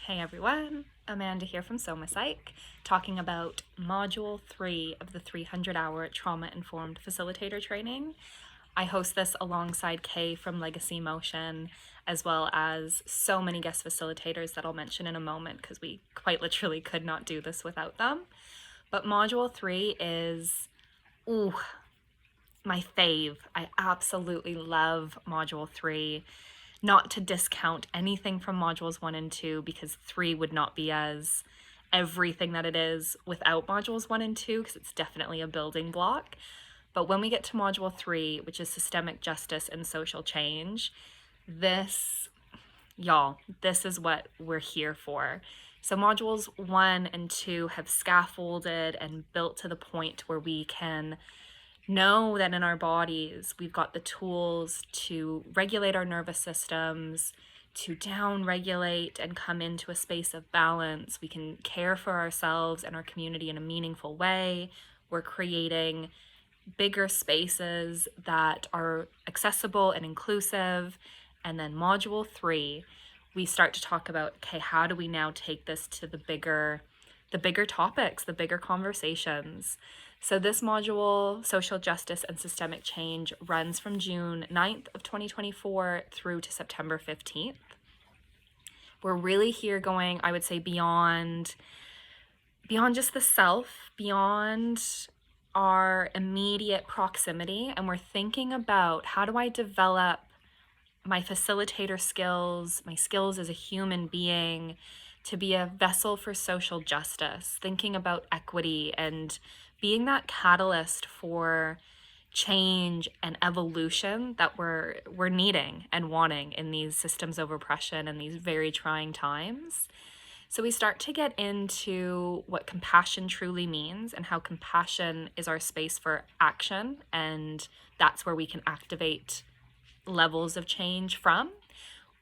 Hey everyone, Amanda here from SomaPsych, talking about Module 3 of the 300-hour Trauma-Informed Facilitator training. I host this alongside Kay from Legacy Motion, as well as so many guest facilitators that I'll mention in a moment because we quite literally could not do this without them. But Module 3 is, my fave. I absolutely love Module 3. Not to discount anything from modules 1 and 2 because 3 would not be as everything that it is without modules 1 and 2 because it's definitely a building block. But when we get to module 3, which is systemic justice and social change, this is what we're here for. So modules 1 and 2 have scaffolded and built to the point where we can know that in our bodies, we've got the tools to regulate our nervous systems, to down-regulate and come into a space of balance. We can care for ourselves and our community in a meaningful way. We're creating bigger spaces that are accessible and inclusive. And then module 3, we start to talk about, okay, how do we now take this to the bigger topics, the bigger conversations? So this module, Social Justice and Systemic Change, runs from June 9th of 2024 through to September 15th. We're really here going, I would say, beyond just the self, beyond our immediate proximity, and we're thinking about how do I develop my facilitator skills, my skills as a human being, to be a vessel for social justice, thinking about equity and being that catalyst for change and evolution that we're needing and wanting in these systems of oppression and these very trying times. So we start to get into what compassion truly means and how compassion is our space for action, and that's where we can activate levels of change from.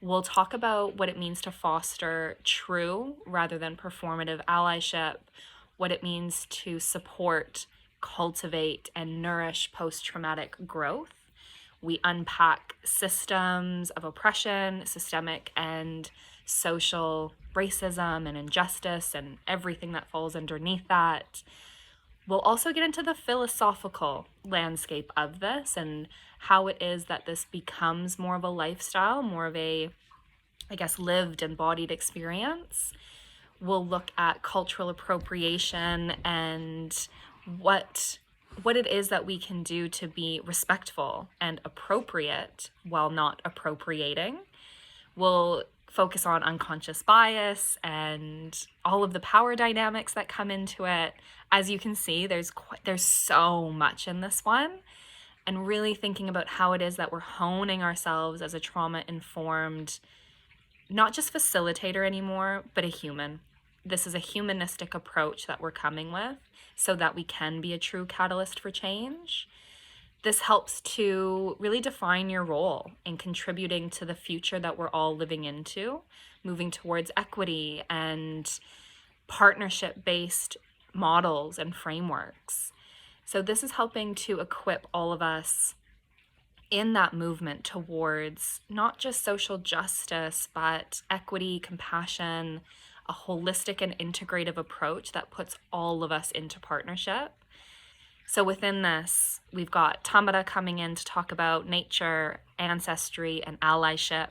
We'll talk about what it means to foster true rather than performative allyship, what it means to support, cultivate, and nourish post-traumatic growth. We unpack systems of oppression, systemic and social racism and injustice, and everything that falls underneath that. We'll also get into the philosophical landscape of this and how it is that this becomes more of a lifestyle, more of a, I guess, lived, embodied experience. We'll look at cultural appropriation and what it is that we can do to be respectful and appropriate while not appropriating. We'll focus on unconscious bias and all of the power dynamics that come into it. As you can see, there's so much in this one, and really thinking about how it is that we're honing ourselves as a trauma-informed, not just facilitator anymore, but a human. This is a humanistic approach that we're coming with so that we can be a true catalyst for change. This helps to really define your role in contributing to the future that we're all living into, moving towards equity and partnership-based models and frameworks. So this is helping to equip all of us in that movement towards not just social justice, but equity, compassion, a holistic and integrative approach that puts all of us into partnership. So within this, we've got Tamara coming in to talk about nature, ancestry, and allyship.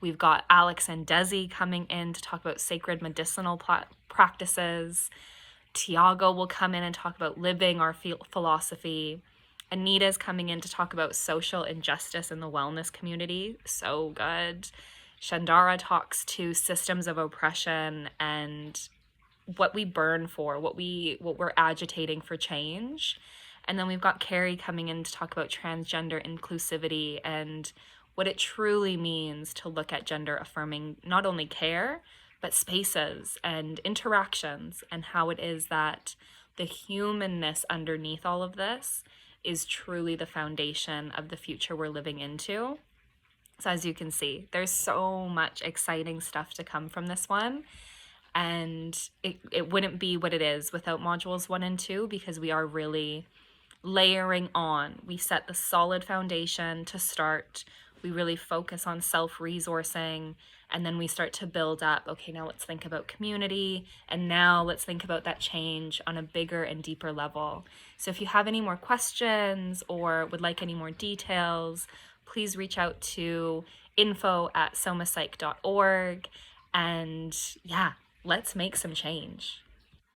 We've got Alex and Desi coming in to talk about sacred medicinal practices. Tiago will come in and talk about living our philosophy. Anita's coming in to talk about social injustice in the wellness community. So good. Shandara talks to systems of oppression and what we burn for, what we're agitating for change. And then we've got Carrie coming in to talk about transgender inclusivity and what it truly means to look at gender affirming not only care, but spaces and interactions, and how it is that the humanness underneath all of this is truly the foundation of the future we're living into. So as you can see, there's so much exciting stuff to come from this one. And it wouldn't be what it is without modules 1 and 2, because we are really layering on. We set the solid foundation to start we really focus on self-resourcing, and then we start to build up, okay, now let's think about community, and now let's think about that change on a bigger and deeper level. So if you have any more questions or would like any more details, please reach out to info@somapsych.org, and yeah, let's make some change.